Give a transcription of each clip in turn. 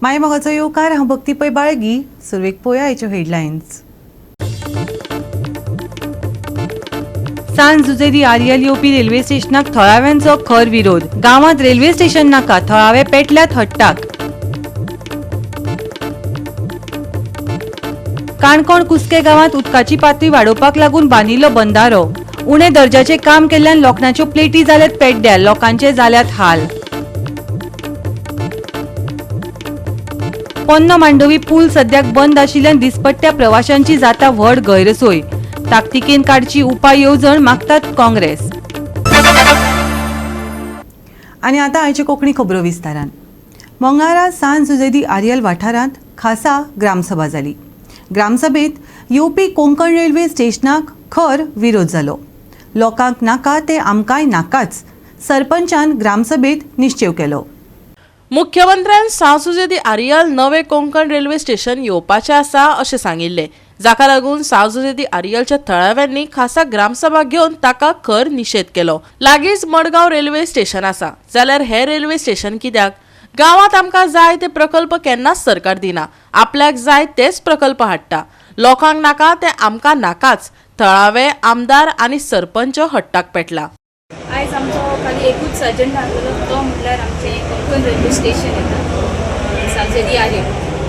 मायमोगाचो येवकार हांव भक्ती पै बाळगी. सुरवेक पळोवया आयच्यो हेडलायन्स. सांज जुजेरी आर्यल येवपी रेल्वे स्टेशनाक थळाव्यांचो खर विरोध. गांवांत रेल्वे स्टेशन नाका, थळावे पेटल्यात हट्टाक. काणकोण कुस्के गांवांत उदकाची पातळी वाडोवपाक लागून बांदिल्लो बंधारो. उणे दर्जाचें काम केल्ल्यान लोकनाच्यो प्लेटी जाल्यात पेड्ड्यार, लोकांचे जाल्यात हाल. पोन्नो मांडोवी पूल सद्याक बंद आशिल्ल्यान दिसपट्ट्या प्रवाशांची जाता व्हड गैरसोय. ताकतिकेन काडची उपाय येवजण मागतात काँग्रेस. आनी आतां आयच्यो कोंकणी खबरो विस्तारान. मंगळारा सांज जुजेरी आर्यल वाठारांत खासा ग्रामसभा जाली. ग्रामसभेत येवपी कोंकण रेल्वे स्टेशनाक खर विरोध जालो. लोकांक नाका ते आमकांय नाकाच, सरपंचान ग्रामसभेत निश्चय केलो. मुख्यमंत्र्यान सांजुजेदी आर्यल नवे कोंकण रेल्वे स्टेशन येवपाचें आसा अशें सांगिल्लें, जाका लागून सांजुजेदी आर्यलच्या थळाव्यांनी खासा ग्रामसभा घेवन ताका खर निशेध केलो. लागींच मडगांव रेल्वे स्टेशन आसा, जाल्यार हें रेल्वे स्टेशन कित्याक? गांवांत आमकां जाय ते प्रकल्प केन्नाच सरकार दिना, आपल्याक जाय तेच प्रकल्प हाडटा. लोकांक नाका ते आमकां नाकाच, थळावे आमदार आनी सरपंच हट्टाक पेटला. आयज आमचो खाली एकूच अजेंडा आसलो, तो म्हटल्यार आमचें कोंकण रेल्वे स्टेशन येता सांजेरी आर्यल,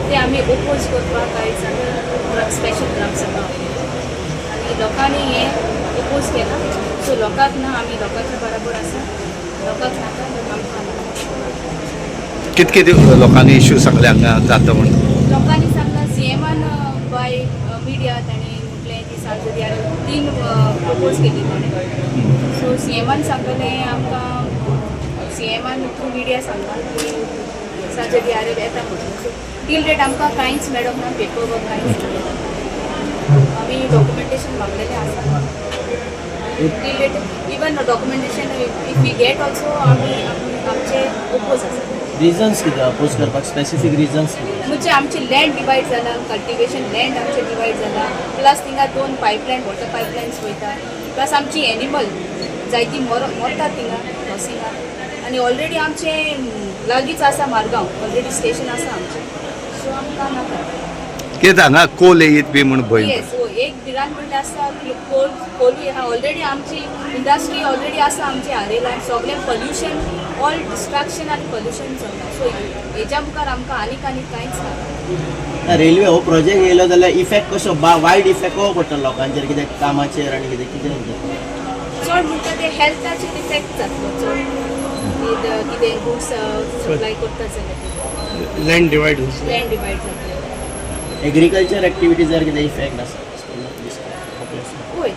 ते आमी ओपोज करपाक आयज स्पेशल ग्रामसभा आनी लोकांनी हें ओपोज केला. सो लोकांक ना, आमी लोकांच्या बरोबर आसा, लोकांक नाका तर आमकां नाका. कितके लोकांनी इश्यू सांगले हांगा जाता म्हण? लोकांनी सांगला CMान बाय मिडिया ताणें म्हटलें की सांजेरी आर्यल 3 प्रपोज केली ताणें. सो CMान सांगलें आमकां, CMान थ्रू मिडिया सांगला की सांजेरी आर्यल येता म्हणून. सो टील डेट आमकां कांयच मेळोंक ना, पेपर वर्क कांयच ना. आमी डॉक्युमेंटेशन मागलेलें आसा. Till date even documentation if we get also आमचे ओपोज आसा. रिजन्स कितें अपोज करपाक? स्पेसिफीक रिजन्स म्हणजे आमची लँड डिवायड जाला, कल्टिवेशन लँड आमचे डिवायड जाला, प्लस थिंगा 2 पायपलायन वॉटर पायपलायन्स वयता, प्लस आमची एनिमल जायती मरतात थिंगा क्रॉसिंगाक. आनी ऑलरेडी आमचे लागींच आसा मारगांव, ऑलरेडी स्टेशन आसा आमचें. सो आमकां नाका कितें हांगा कोल येयत बी म्हण भंय? येस, एक डिपार्टमेंट आसा कोलूय आहा, ऑलरेडी आमची इंडस्ट्री ऑलरेडी आसा आमचे आरेलान. सगळें पोल्युशन, ऑल डिस्ट्रॅक्शन आनी पोल्युशन चलता. सो हेच्या मुखार आमकां आनीक कांयच नाका. रेल्वे हो प्रोजेक्ट येयलो जाल्यार इफेक्ट कसो वायड इफेक्ट कसो पडटा लोकांचेर, कितें कामाचेर आनी कितें चड म्हणटा ते हेल्थाचेर इफेक्ट जातलो. चड कितें गुड्स सप्लाय करता जाल्यार लँड डिवायड जातलो. एग्रीकल्चर एक्टिविटीजार कितें इफेक्ट आसा? होय,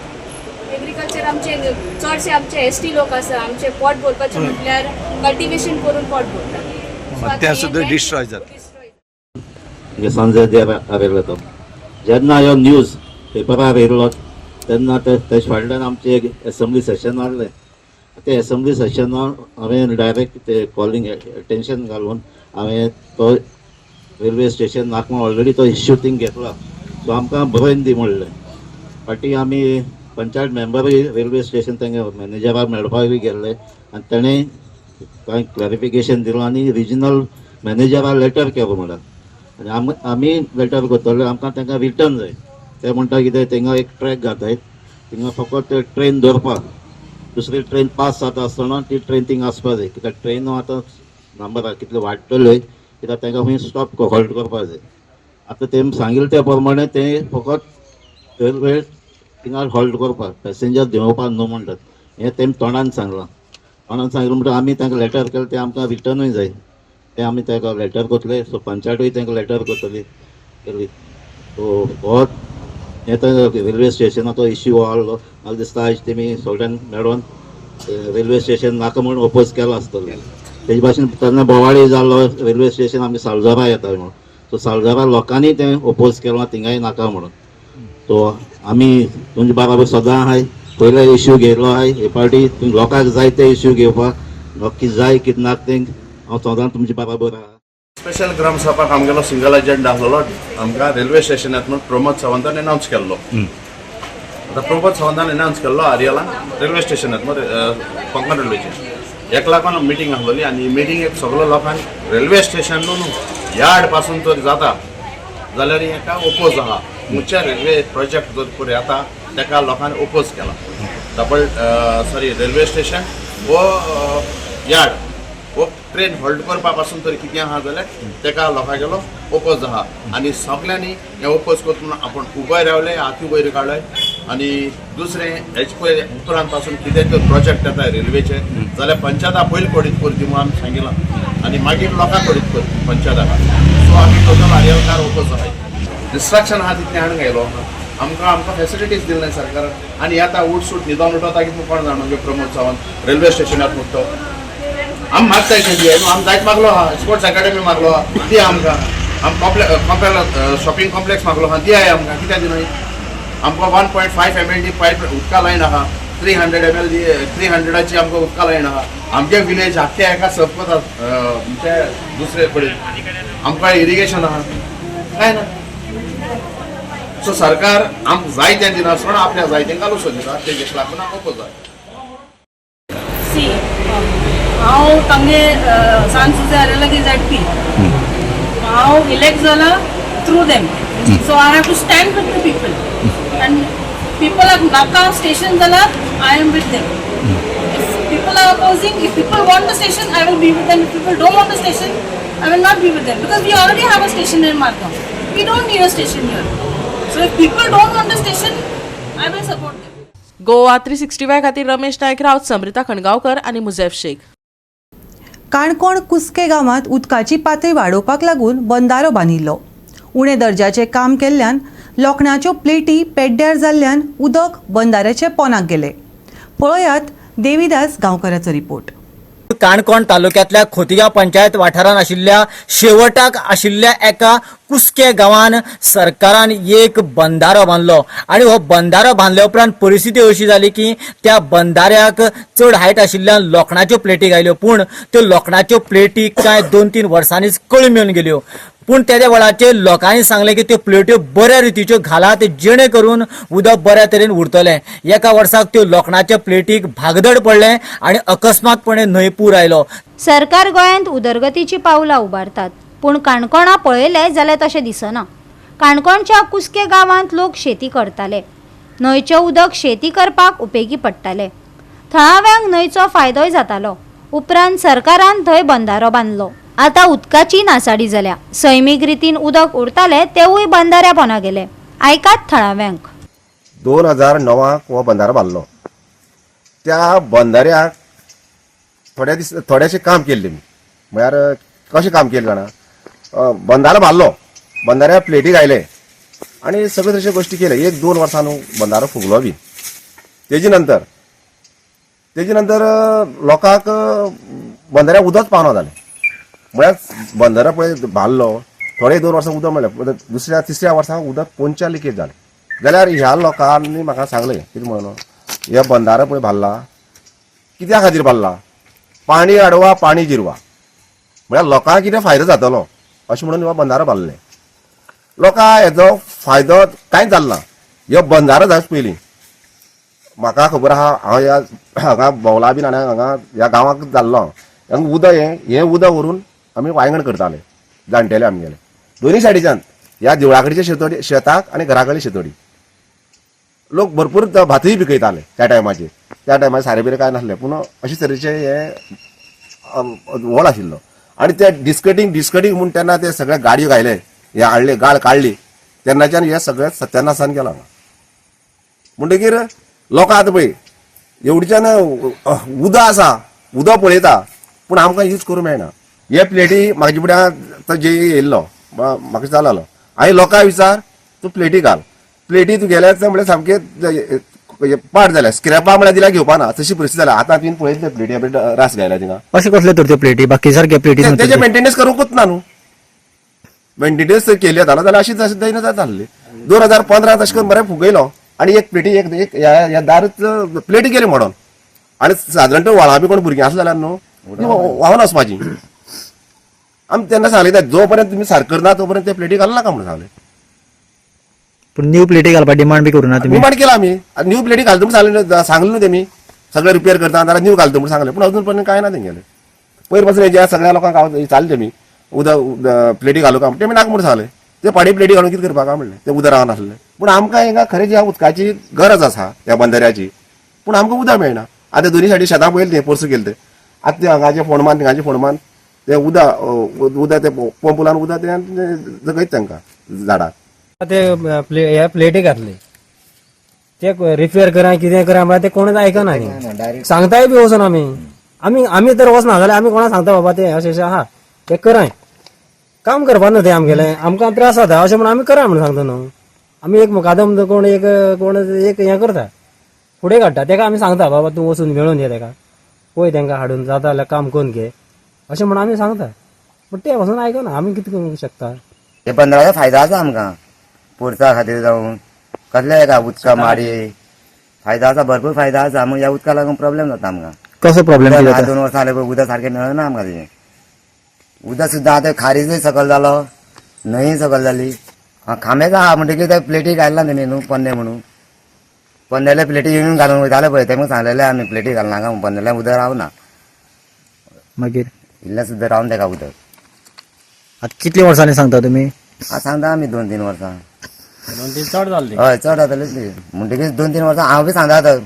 एग्रीकल्चर आमचे चडशे आमचे ST लोक आसा, आमचे पोट भरपाचे म्हटल्यार कल्टिवेशन करून पोट भरता. ते सुद्दां डिस्ट्रॉय जाता. सांजे आरेल येता जेन्ना ह्यो न्यूज पेपरार येयलो तेन्ना तेचे फाटल्यान आमचें एक एसेंब्ली सेशन आसलें. ते एसेंब्ली सेशनान हांवें डायरेक्ट ते कॉलिंग अटेंशन घालून हांवें तो रेल्वे स्टेशन नाका ऑलरेडी तो इश्यू थिंग घेतला. सो आमकां बरोवन दी म्हणलें. फाटीं आमी पंचायत मेंबरूय रेल्वे स्टेशन तेंगे मॅनेजराक मेळपाकूय गेल्ले आनी तेणें कांय क्लॅरिफिकेशन दिलां आनी रिजनल मॅनेजराक लेटर केलो म्हणून. आनी आमी लेटर करतले आमकां तांकां रिटर्न जाय. ते म्हणटा कितें थिंगा एक ट्रॅक घातायत, थिंगा फकत ट्रेन दवरपाक, दुसरी ट्रेन पास जाता आसतना ती ट्रेन थिंगा आसपाक जाय. कित्याक ट्रेन आतां नंबराक कितले वाडटल्यो कित्याक तांकां खंय स्टॉप हॉल्ट करपाक जाय. आतां तें सांगिल्लें त्या प्रमाणे तें फकत रेल्वे थिंगा हॉल्ट करपाक, पॅसेंजर देंवोवपाक न्हू म्हणटात. हें तें तोंडान सांगलां. तोंडान सांगलें म्हणटा आमी तांकां लेटर केलें, तें आमकां रिटर्नूय जाय. तें आमी ताका लेटर करतले. सो पंचायतूय तांकां लेटर करतली केली. सो हो हें रेल्वे स्टेशनाचो इश्यू आहलो. म्हाका दिसता आयज तेमी सगळ्यान मेळोन रेल्वे स्टेशन नाका म्हणून ओपोज केलो आसतलें. तेजे भाशेन तेन्ना बोवाळी जाल्लो रेल्वे स्टेशन आमी सालजरा येता म्हणून. सो सालजरा लोकांनी तें ओपोज केलां थिंगाय नाका म्हणून. सो आमी तुमचे बरोबर सदां आहाय. पयले इश्यू घेयलो आहाय हे पार्टी. तुमी लोकांक जाय ते इश्यू घेवपाक, लोक कितें जाय कितें नाका तें हांव सदां तुमचे बरोबर आहा. स्पेशल ग्रामसभाक आमगेलो सिंगल एजेंडा आसलो. आमकां रेल्वे स्टेशन येता म्हणून प्रमोद सावंतान अनावन्स केल्लो. आतां प्रमोद सावंतान अनावन्स केल्लो आर्यलान रेल्वे स्टेशन येता म्हणून कोंकण रेल्वेचें. 1 लाखान मिटींग आसलोली आनी मिटींगेक सगळ्या लोकांक रेल्वे स्टेशन न्हू यार्ड पासून जर जाता जाल्यार हेका ओपोज आहा मुख्य रेल्वे प्रोजेक्ट जर पळय आता तेका लोकांनी ओपोज केला डबल रेल्वे स्टेशन वो यार्ड वो ट्रेन हॉल्ट करपा पासून तर कितें आहा जाल्यार तेका लोकांगेलो ओपोज आहा आनी सगळ्यांनी हे ओपोज करून आपण उबय रावले हाती वयर काडले आनी दुसरें हेचे पळय उपरांत पासून कितें तर प्रोजेक्ट येता रेल्वेचे जाल्यार पंचायता पयलीं कोडीत करची म्हणून आमी सांगिलां आनी मागीर लोकांक कोडीत करची पंचायताक सो आमी टोटल आर्यलकार ओपोज आहाय डिस्ट्रक्शन आहा तितलें हाडूंक येयलो आमकां फॅसिलिटीज दिले नाही सरकारान आनी आतां उठ सूट न्हिदोन उठोता कितें कोण जाण म्हणजे प्रमोद सावंत रेल्वे स्टेशनार उठतो आमी मागताय न्ही आमी जायत मागलो आहा स्पोर्ट्स अकॅडमी मागलो आहा ती आमकां आमी शॉपिंग कॉम्प्लेक्स मागलो आहा ती आय आमकां कित्याक दिनाय आमकां 1.5 MLD पायप उदका लायन आहा 300 MLD 300ची आमकां उदका लायन आहा आमचे विलेज आख्खे एका सर्व कोतात म्हणजे दुसरे कडेन आमकां इरिगेशन आहा काय ना सो सरकार आमकां जाय तें दिना सोड आपल्या जाय तें घालूं सोदिता तेजेक लागून हांव ओपोज आहा सी हांव तांगे सांजुजे आर्यलागे झडपी हांव इलेक्ट जाला through them so I have to stand with the people and पीपलाक नाका स्टेशन जाल्यार I am with them if people are opposing if people want the station I will be with them if people don't want the station I will not be with them because we already have a station in Margao we don't need a station here so if people don't want the station I will support them Goa 365 खातीर रमेश नायक रावत समृता खणगांवकर आनी मुझेफ शेख. काणकोण कुस्के गांवांत उदकाची पातळी वाडोवपाक लागून बंदारो बांदिल्लो. उणे दर्जाचें काम केल्ल्यान लोखणाच्यो प्लेटी पेड्ड्यार जाल्ल्यान उदक बंदाऱ्याचे पोंदाक गेलें. पळयात देविदास गांवकाराचो रिपोर्ट. काणकोण तालुक्यांतल्या खोतिगांव पंचायत वाठारांत आशिल्ल्या शेवटाक आशिल्ल्या एका कुस्के गांवान सरकारान एक बंदारो बांदलो आनी हो बंदारो बांदल्या उपरांत परिस्थिती अशी जाली की त्या बंदाऱ्याक चड हायट आशिल्ल्यान लोखणाच्यो प्लेटी घायल्यो पूण त्यो लोखणाच्यो प्लेटी कांय 2-3 वर्सांनीच कळून मेळून गेल्यो. पूण त्या वेळाचेर लोकांनी सांगलें की त्यो प्लेट्यो बऱ्या रितीच्यो घालात जेणे करून उदक बऱ्या तरेन उरतलें. एका वर्साक त्यो लोखणाच्या प्लेटीक भागदड पडलें आनी अकस्मातपणे न्हंय पूर आयलो. सरकार गोंयांत उदरगतीची पावलां उबारतात पूण काणकोणा पळयलें जाल्यार तशें दिसना. काणकोणच्या कुस्के गांवांत लोक शेती करताले. न्हंयचें उदक शेती करपाक उपेगी पडटालें. थळाव्यांक न्हंयचो फायदोय जातालो. उपरांत सरकारान थंय बंदारो बांदलो. आतां उदकाची नासाडी जाल्या. सैमीक रितीन उदक उरतालें तेवूय बंदाऱ्या पोंदा गेले. आयकात थळाव्यांक. 2009 हो बंदारो बांदलो. त्या बंदाऱ्याक थोडेशें काम केल्लें मी म्हळ्यार कशें काम केलें जाणा बंदारो बांदलो बंदाऱ्या प्लेटी घायले आनी सगळे तशे गोश्टी केले. 1-2 वर्सां बंदारो फुगलो बी. तेजे नंतर लोकांक बंदाऱ्या उदक पावना जालें. म्हळ्यार बंदारो पळय बांदलो थोडे 2 वर्सां उदक मेळ्ळें दुसऱ्या तिसऱ्या वर्साक उदक 5 लिकेज जालें. जाल्यार ह्या लोकांनी म्हाका सांगलें कितें म्हणून हे बंदारो पळय बांदला कित्या खातीर बांदला पाणी अडवा पाणी जिरवा म्हळ्यार लोकांक कितें फायदो जातलो अशें म्हणून हो बंदारो बांदलें. लोकांक हेजो फायदो कांयच जालना. ह्यो बंदारो जावचे पयलीं म्हाका खबर आहा हांव हांगा भोंवला बीन आनी हांगा ह्या गांवांक जाल्लो हांगा उदक हें उदक व्हरून आमी वांयगण करताले जाणटेले आमगेले दोनी सायडीच्यान ह्या देवळा कडचे शेताक आनी घरा कडली शेतोडी. लोक भरपूर भातूय पिकयताले त्या टायमाचेर. त्या टायमार सारें बिरें कांय नासलें पूण अशे तरेचे हे व्हड आशिल्लो. आनी ते डिस्कटींग म्हूण तेन्ना ते सगळे गाडयो घायले हे हाडले गाळ काडली तेन्नाच्यान हे सगळें सत्यानासान केलां. म्हणटकीर लोकां आतां पळय एवढीच्यान उदक आसा उदक पळयता पूण आमकां यूज करूंक मेळना. हे प्लेटी म्हाजे फुड्यान जे येयल्लो म्हाका जालो हांवें लोकांक विचार तूं प्लेटी घाल प्लेटी तूं गेल्यार म्हळ्यार सामकें पाड जाल्या स्क्रॅपा म्हळ्यार दिल्यार घेवपा ना तशी परिस्थिती जाल्या. आतां तुवें पळयतले प्लेटी रास घायला थिंगा अशें कसले तर त्यो प्लेटी बाकी सारके प्लेटी तेजे मेंटेनन्स करूंकूच ना न्हू. मेंटेनन्स केली जाता जाल्यार अशीच अशें जायना जाता आसली. 2015 तशें करून बरें फुगयलो आनी एक प्लेटी एक ह्या दारूच प्लेटी गेली म्हणून आनी सादारणतः व्हाळा बी कोण भुरगीं आसली जाल्यार न्हू व्हांवन वचपाची. आमी तेन्ना सांगले जो पर्यंत तुमी सारको करना तो पर्यंत ते प्लेटी घालूं नाका म्हणून सांगलें. पूण न्यू प्लेटी घालपाक डिमांड बी करूना तुमी. डिमांड केला आमी न्यू प्लेटी घालता म्हणून सांगलें न्हू तेमी सगळे रिपेअर करता जाल्यार न्यू घालता म्हणून सांगलें पूण अजून पर्यंत कांय ना तेंगेलें. पयर पासून ज्या सगळ्या लोकांक चालले तेमी उदक प्लेटी घालूं काय तेमी नाका म्हणून सांगलें ते पाडी प्लेटी घालून कितें करपाक म्हणलें ते उदक रावन आसलें पूण आमकां हिंगा खरें ह्या उदकाची गरज आसा ह्या बंदऱ्याची पूण आमकां उदक मेळना आतां दोनी सायडी शेतां पळयलें तें पोरसूं केलें तें आतां ते हांगाचे फोंडमान थिंगाचे फोंडमान ते उदक ते पंपुलान उदक ते जगयत तांकां झाडाक ते ह्या प्लेटी घातली ते रिपेअर करा कितें करा म्हळ्यार ते कोणूच आयकना न्ही सांगताय बी वचून आमी तर वचना जाल्यार आमी कोणाक सांगता बाबा ते अशें अशें आहा ते कराय काम करपा न्हू तें आमगेलें आमकां त्रास जाता अशें म्हणून आमी करा म्हणून सांगता न्हू आमी एक मुकादम कोण एक हें करता फुडें काडटा तेका आमी सांगता बाबा तूं वचून मेळून ये तेका पळय तेंकां हाडून जाता जाल्यार काम करून घे अशें म्हणून आमी सांगता पूण ते वचून आयकना आमी कितें करूंक शकता हे बंदराचो फायदो आसा आमकां पोरसा खातीर जावं कसले एका उदका माडी फायदो आसा भरपूर फायदो आसा मग ह्या उदका लागून प्रॉब्लेम जाता आमकां कसो प्रॉब्लेम 2 वर्सां जाले उदक सारकें मेळना आमकां तेजें उदक सुद्दां आतां खारीजूय सकयल जालो न्हंय सकयल जाली खांबेच आहा म्हणटकीर ते प्लेटी घालना तेणी न्हू पन्ने म्हणून पन्नेले प्लेटी येवन घालून वयताले पळय तेमकां सांगलेलें आमी प्लेटी घालनाका म्हणून पन्नेल्या उदक रावना मागीर इल्लें सुद्दां रावन तेका उदक आतां कितल्या वर्सांनी सांगता तुमी सांगता आमी 2-3 वर्सां 2-3 चड जाल्ली हय चड जातलेच ती म्हणटकीर 2-3 वर्सां हांव बी सांगता आतां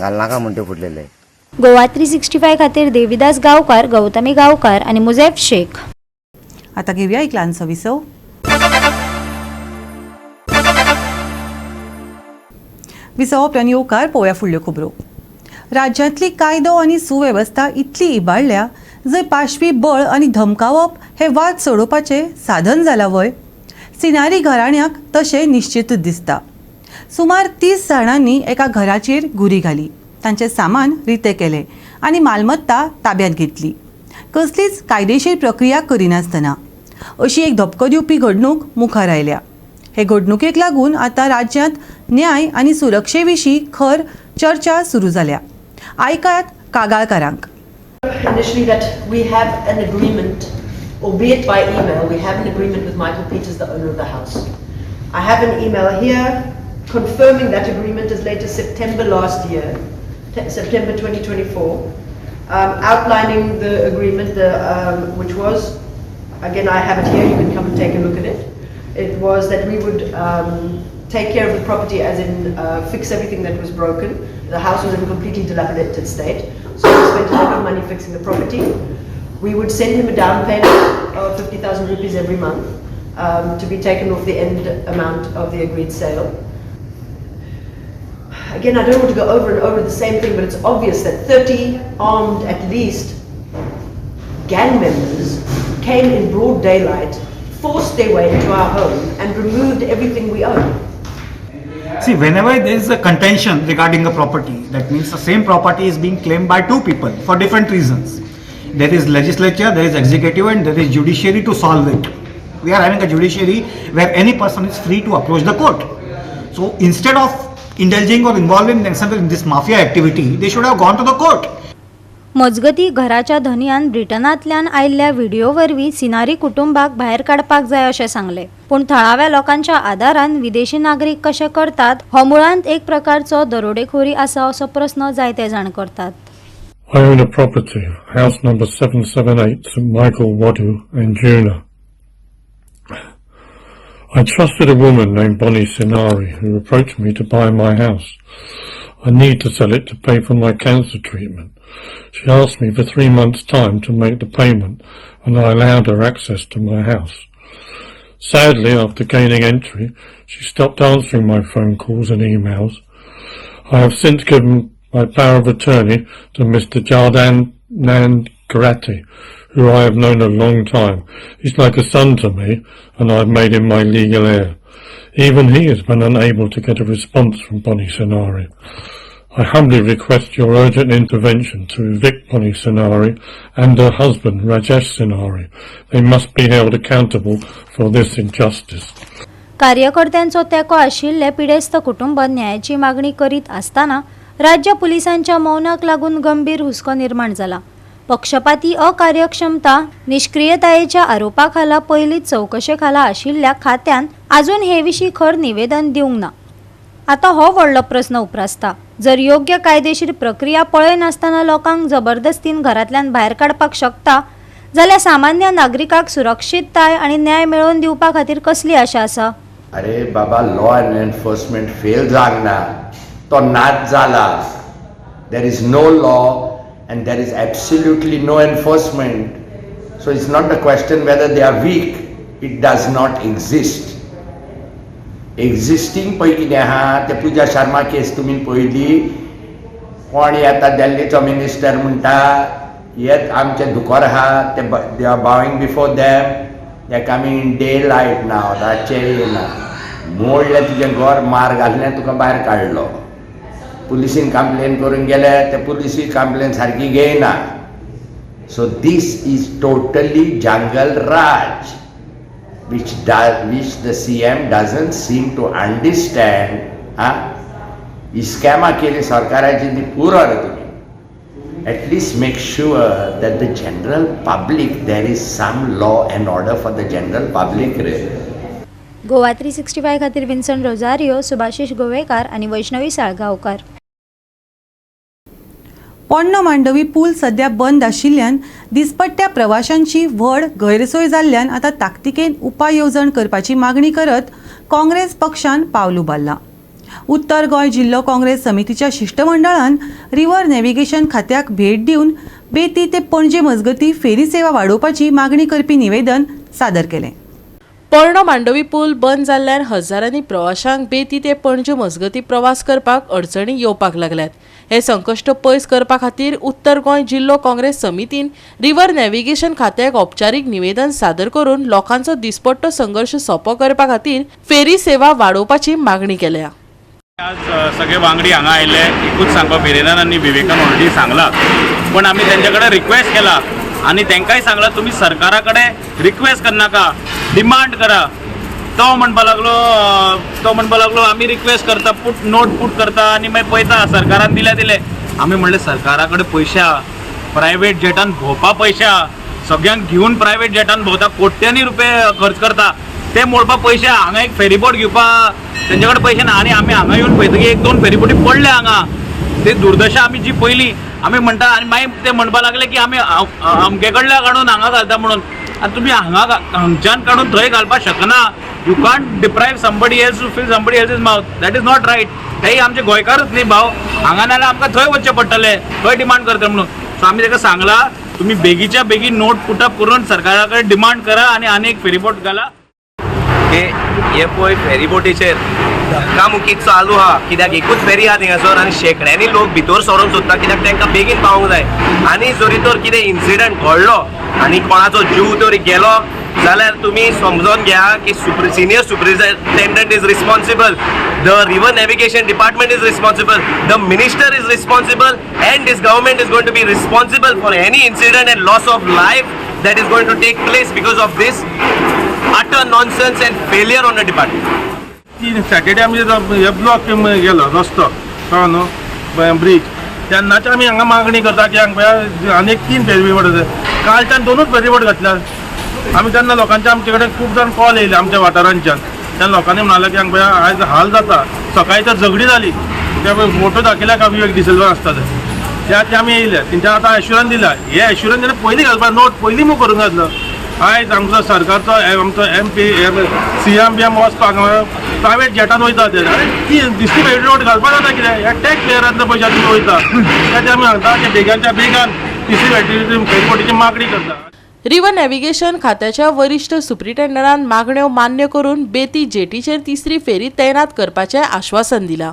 घालनाका म्हणटा फुटलेले गोवा 365 खातीर देविदास गांवकार, गौतमी गांवकार आणि मुझैफ शेख. आता घेऊया एक ल्हानसो विसव. विसवप्यान येवकार पळोवया फुडल्यो खबरो. राज्यांतली कायदो आनी सुवेवस्था इतली इबाडल्या जंय पाशवी बळ आनी धमकावप हे वाद सोडोवपाचें साधन जाला वय सिनारी घराण्याक तशें निश्चितूच दिसता. सुमार 30 जाणांनी एका घराचेर गुरी घाली, तांचें सामान रिते केलें आनी मालमत्ता ताब्यांत घेतली, कसलीच कायदेशीर प्रक्रिया करिनासतना. अशी एक धपको दिवपी घडणूक मुखार आयल्या. हे घडणुकेक लागून आतां राज्यांत न्याय आनी सुरक्षे विशीं खर चर्चा सुरू जाल्या. आयकात कागाळकारांक. Initially that we have an agreement, albeit by email, we have an agreement with Michael Peters, the owner of the house. I have an email here confirming that agreement as late as September last year, September 2024, outlining the agreement, which was, again I have it here, you can come and take a look at it. It was that we would take care of the property, as in fix everything that was broken. The house was in a completely dilapidated state, so we spent a lot of money fixing the property. We would send him a down payment of 50,000 rupees every month to be taken off the end amount of the agreed sale. Again, I don't want to go over and over the same thing, but it's obvious that 30 armed, at least, gang members came in broad daylight, forced their way into our home and removed everything we own. See, whenever there is a contention regarding a property, that means the same property is being claimed by two people for different reasons. There is legislature, there is executive, and there is judiciary to solve it. We are having a judiciary where any person is free to approach the court. So instead of indulging or involving themselves in this mafia activity, they should have gone to the court. मजगती घराच्या धनयान ब्रिटनांतल्यान आयिल्ल्या video वरवीं scenery कुटुंबाक भायर काडपाक जाय अशें सांगलें, पूण थळाव्या लोकांच्या आदारान विदेशी नागरीक कशें करतात हो मुळांत एक प्रकारचो दरोडेखोरी आसा असो प्रस्न जायते जाण करतात. I own a property, house number 778, St Michael Wadu in Juna. I trusted a woman named Bonnie Sinari who approached me to buy my house. I need to sell it to pay for my cancer treatment. She asked me for 3 months' time to make the payment, and I allowed her access to my house. Sadly, after gaining entry, she stopped answering my phone calls and emails. I have since given my power of attorney to Mr. Jardan Nangarati, who I have known a long time. He's like a son to me, and I've made him my legal heir. Even he has been unable to get a response from Bonnie Sinari. I humbly request your urgent intervention to evict Bonnie Sinari and her husband Rajesh Sinari. They must be held accountable for this injustice. कार्यकर्त्यांचो तेको आशिल्ले पिडेस्त कुटुंब न्यायाची मागणी करीत आसतना राज्य पुलिसांच्या मौनाक लागून गंभीर हुस्को निर्माण जाला. पक्षपाती अकार्यक्षमता निष्क्रियतायेच्या आरोपाखाला पयलीच चौकशेखाला आशिल्ल्या खात्यान अजून हे विशीं खर निवेदन दिवंक ना. आता हो व्हडलो प्रस्न उप्रासता. जर योग्य कायदेशीर प्रक्रिया पळय नासतना लोकांक जबरदस्तीन घरांतल्यान भायर काडपाक शकता जाल्यार सामान्य नागरिकाक सुरक्षीतताय आनी न्याय मेळोवन दिवपा खातीर कसली आशा आसा? अरे बाबा, लॉ अँड एनफोर्समेंट फेल जागना, तो नाच जाला. There is no law and there is absolutely no enforcement. So it's not a question whether they are weak, it does not exist. Existing पळय कितें आहा ते पूजा शर्मा केस तुमी पळयली, कोण येता दिल्लीचो मिनिस्टर म्हणटा येत आमचे दुकोर आहा ते they are bowing before them, they are coming in daylight नाव, रातचे येना. मोडले तुजें घर, मार घाललें, तुका भायर काडलो. पुलिसीन कंप्लेन करून गेले, ते पुलिसी कंप्लेन सारकी घेयना. So this is totally jungle raj, which the CM doesn't seem to understand. ही स्कॅमा केली सरकाराची ती पुरो रे तुम्ही. At least make sure that the general public, there is some law and order for the general public रे. गोवा 365 खातीर विन्संट रोजारियो, सुभाशीश गोवेकार आनी वैष्णवी साळगांवकार. पोरणो मांडवी पूल सध्या बंद आशिल्ल्यान दिसपट्ट्या प्रवाशांची व्हड गैरसोय जाल्ल्यान आतां ताकतिकेन उपाय येवजण करपाची मागणी करत काँग्रेस पक्षान पावल उबारलां. उत्तर गोंय जिल्लो काँग्रेस समितीच्या शिष्टमंडळान रिव्हर नॅव्हिगेशन खात्याक भेट दिवन बेती ते पणजे मजगती फेरी सेवा वाडोवपाची मागणी करपी निवेदन सादर केलें. पोरणो मांडवी पूल बंद जाल्ल्यान हजारांनी प्रवाशांक बेती ते पणजे मजगती प्रवास करपाक अडचणी येवपाक लागल्यात. हे संकश्ट पयस करपा खातीर उत्तर गोंय जिल्लो काँग्रेस समितीन रिव्हर नॅव्हिगेशन खात्याक औपचारीक निवेदन सादर करून लोकांचो दिसपट्टो संघर्श सोंपो करपा खातीर फेरी सेवा वाडोवपाची मागणी केल्या. आज सगळे वांगडी हांगा आयले, एकूच सांगपा फेरेनान आनी विवेकान ऑलरेडी सांगला, पण आमी तेंचे कडेन रिक्वेस्ट केला आनी तेंकाय सांगला तुम्ही सरकारा कडेन रिक्वेस्ट करनाका, डिमांड करा. तो म्हणपा लागलो आमी रिक्वेस्ट करता, नोट पुट करता आनी मागीर पळयता सरकारान दिले. आमी म्हणलें सरकारा कडेन पयशे आहा, प्रायवेट जेटान भोंवपा पयशे आहा, सगळ्यांक घेवन प्रायवेट जेटान भोंवता, कोट्यांनी रुपये खर्च करता, ते मोडपा पयशे आहा. हांगा एक फेरीबोट घेवपा तेंचे कडेन पयशे ना आनी आमी हांगा येवन पळयतकीर 1-2 फेरीबोटी पडले हांगा. ते दुर्दशा आमी जी पयली आमी म्हणटा आनी मागीर ते म्हणपा लागले की आमी अमके कडल्या काडून हांगा घालता म्हणून. आनी तुमी हांगच्यान काडून थंय घालपाक शकना. You can't deprive somebody else to fill somebody else mouth. That is not right. तेही आमचे गोंयकारच न्ही भाव, हांगा नाल्यार आमकां थंय वचचें पडटलें, थंय डिमांड करता म्हणून. सो आमी ताका सांगला तुम्ही बेगीच्या बेगी नोट पुटअप करून सरकारा कडेन डिमांड करा आनी एक फेरीबोट घाला. हे पळय फेरीबोटीचेर धक्कामुक्की चालू आहा, कित्याक एकूच फेरी आहा थिंगासर आनी शेकड्यांनी लोक भितर सरोंक सोदता, कित्याक तांकां बेगीन पावूंक जाय. आनी जरी तर कितें इन्सिडंट घडलो आनी कोणाचो जीव तरी गेलो जाल्यार तुमी समजून घ्या की senior superintendent is responsible, the river navigation department is responsible, the minister is responsible, and this government is going to be responsible for any incident and loss of life that is going to take place because of this utter nonsense and failure on the department. Saturday आमी हे block गेलो रस्तो कळ्ळो न्हू bridge, तेन्नाच आमी हांगा मागणी करता की हांगा आनी 3 फेरीबोट कालच्यान 2च फेरीबोट घातल्यात. आमी तेन्ना लोकांचे आमचे कडेन खूब जाण कॉल येयले आमच्या वाठारांच्यान. त्या लोकांनी म्हणाले की हांगा आयज हाल जाता. सकाळी तर झगडी जाली, ते फोटो दाखयल्या का विवेक डिसिल्वा आसता ते आमी येयले. तेंच्या आतां एश्युरन्स दिला. हे एश्युरन्स तेणें पयलीं घालपाक नोट पयलीं मूग करूंक घातलो. आयज आमचो सरकारचो आमचो MP CM BM वचपाक प्रायवेट जेटान वयता ते. ती दिसली फेरीबोट घालपाक जाता कितें, हे टॅक्स पेयरांतल्या पयशांतून वयता. ते आमी सांगता की बेगांच्या बेगान तिसरी फेरीबोटीची मागणी करता. रिव्हर नॅव्हिगेशन खात्याच्या वरिष्ठ सुप्रिटेंडंटान मागण्यो मान्य करून बेती जेटीचेर तिसरी फेरी तैनात करपाचें आश्वासन दिलां.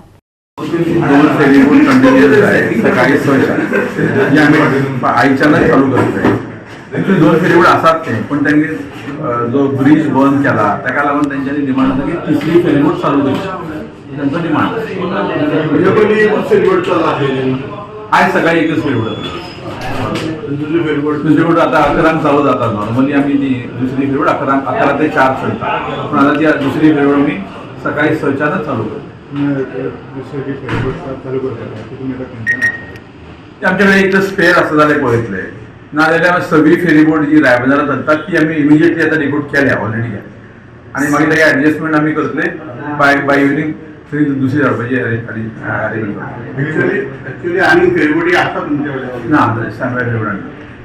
2 फेरीबोट कंटिन्युअस आहे सकाळी 6 आम्ही आयच्यानच चालू करतोय. 2 फेरीबोट आसात ते, पण त्यांनी जो ब्रिज बंद केला ताका लागून त्यांच्यानी डिमांड आसा की तिसरी फेरीबोट चालू करची. त्यांचो डिमांड आयज सकाळी एकच फेरीबोट. दुसरी फेरीबोट आता 11 चालू जाता. नॉर्मली आम्ही ती दुसरी फेरीबोट 11 ते 4 चलता, पण आता ती दुसरी फेरीबोट आम्ही सकाळी 6च्यानच चालू करतो. आमच्याकडे एक तर स्पेअर असं झालं पळयतले नाजाल्यार सगळी फेरीबोट जी रायबंदरात चलतात ती आम्ही इमिजिएटली आता रिपोर्ट केल्या ऑलरेडी केल्या आणि मागीर ताका ऍडजस्टमेंट आम्ही करतले बाय इव्हनिंग थंय दुसरी धाडपाची अरेंजमेंट. एक्चुअली आनी फेरीबोटी आसा तुमच्या कडेन ना, फेरीबोट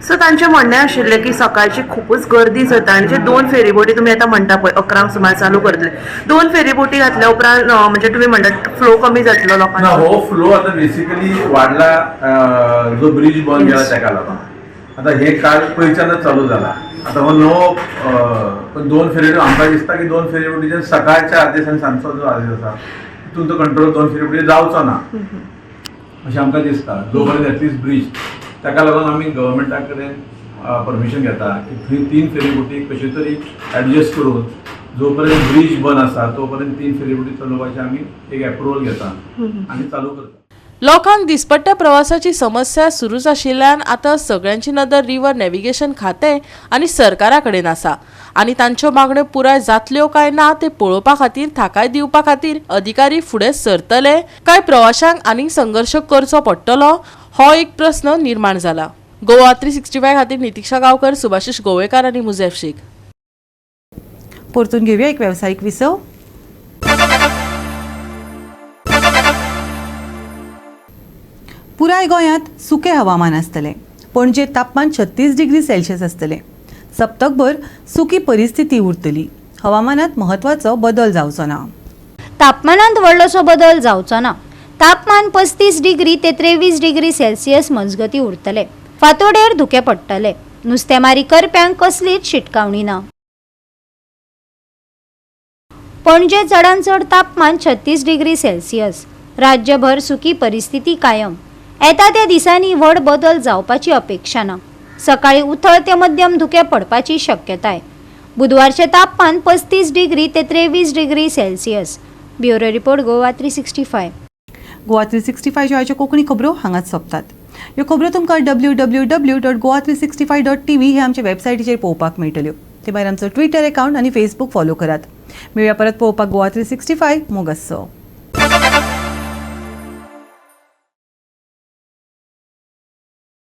सो तांचें म्हणणें आशिल्लें की सकाळची खूपच गर्दी जाता आनी जे 2 फेरीबोटी तुमी आतां म्हणटा पळय 11 सुमार चालू करतले 2 फेरीबोटी घातल्या उपरांत म्हणजे तुमी म्हणटात फ्लो कमी जातलो ना लोकांचो हो फ्लो आता बेसिकली वाढला जो ब्रिज बंद केला त्याका लागून आता हे काल पयच्यानच चालू जाला आता हो नवो 2 फेरीबोटी आमकां दिसता की 2 फेरीबोटीचे सकाळच्या आदेश आनी सांजचो जो आदेश आसा तितून तो कंट्रोल 2 फेरीबोटी जावचो ना अशें आमकां दिसता जो पर्यंत एटलीस्ट ब्रिज ताका लागून आमी गव्हर्मेंटा कडेन परमिशन घेता की 3 फेरीबोटी कशी तरी एडजस्ट करून जो पर्यंत ब्रिज बंद आसा तो पर्यंत 3 फेरीबोटी चलोवपाची आमी एक अप्रुवल घेता आनी चालू करता. लोकांक दिसपट्ट्या प्रवासाची समस्या सुरूच आशिल्ल्यान आतां सगळ्यांची नदर रिव्हर नॅव्हिगेशन खातें आनी सरकारा कडेन आसा आनी तांच्यो मागण्यो पुराय जातल्यो काय ना ते पळोवपा खातीर थाकाय दिवपा खातीर अधिकारी फुडें सरतले काय प्रवाशांक आनीक संघर्श करचो पडटलो हो एक प्रस्न निर्माण जाला. गोवा 365 खातीर नितीक्षा गांवकर, सुभाशीश गोवेकार आनी मुजेफ शेख. परतून घेवया एक वेवसायीक विसव. पुराय गोंयांत सुकें हवामान आसतलें. पणजे तापमान 36 डिग्री सेल्सियस आसतलें. सप्तकभर सुकी परिस्थिती उरतली. हवामानात महत्वाचो बदल जावचो ना. तापमानात व्हडलोसो बदल जावचो ना. तापमान 35 डिग्री ते 23 डिग्री सेल्सियस मजगती उरतले. फांतोडेर धुके पडटले. नुस्तेमारी करप्यांक कसलीच शिटकावणी ना. पणजे चडांत चड तापमान 36 डिग्री सेल्सियस. राज्यभर सुकी परिस्थिती कायम. येता त्या दिसांनी व्हड बदल जावपाची अपेक्षा ना. सकाळी उथळ ते मध्यम धुके पडपाची शक्यताय. बुधवारचे तापमान 35 डिग्री ते 23 degree Celsius. Bureau report Goa 365. Goa 365 च्यो आयच्यो कोंकणी खबरो हांगाच सोंपतात. ह्यो खबरो तुमकां www.goa365.tv हे आमचे वेबसायटीचेर पळोवपाक मेळटल्यो. ते भायर आमचो ट्विटर अकाउंट आनी फेसबूक फॉलो करात. मेळुया परत पळोवपाक गोवा 365 मोग आसचो.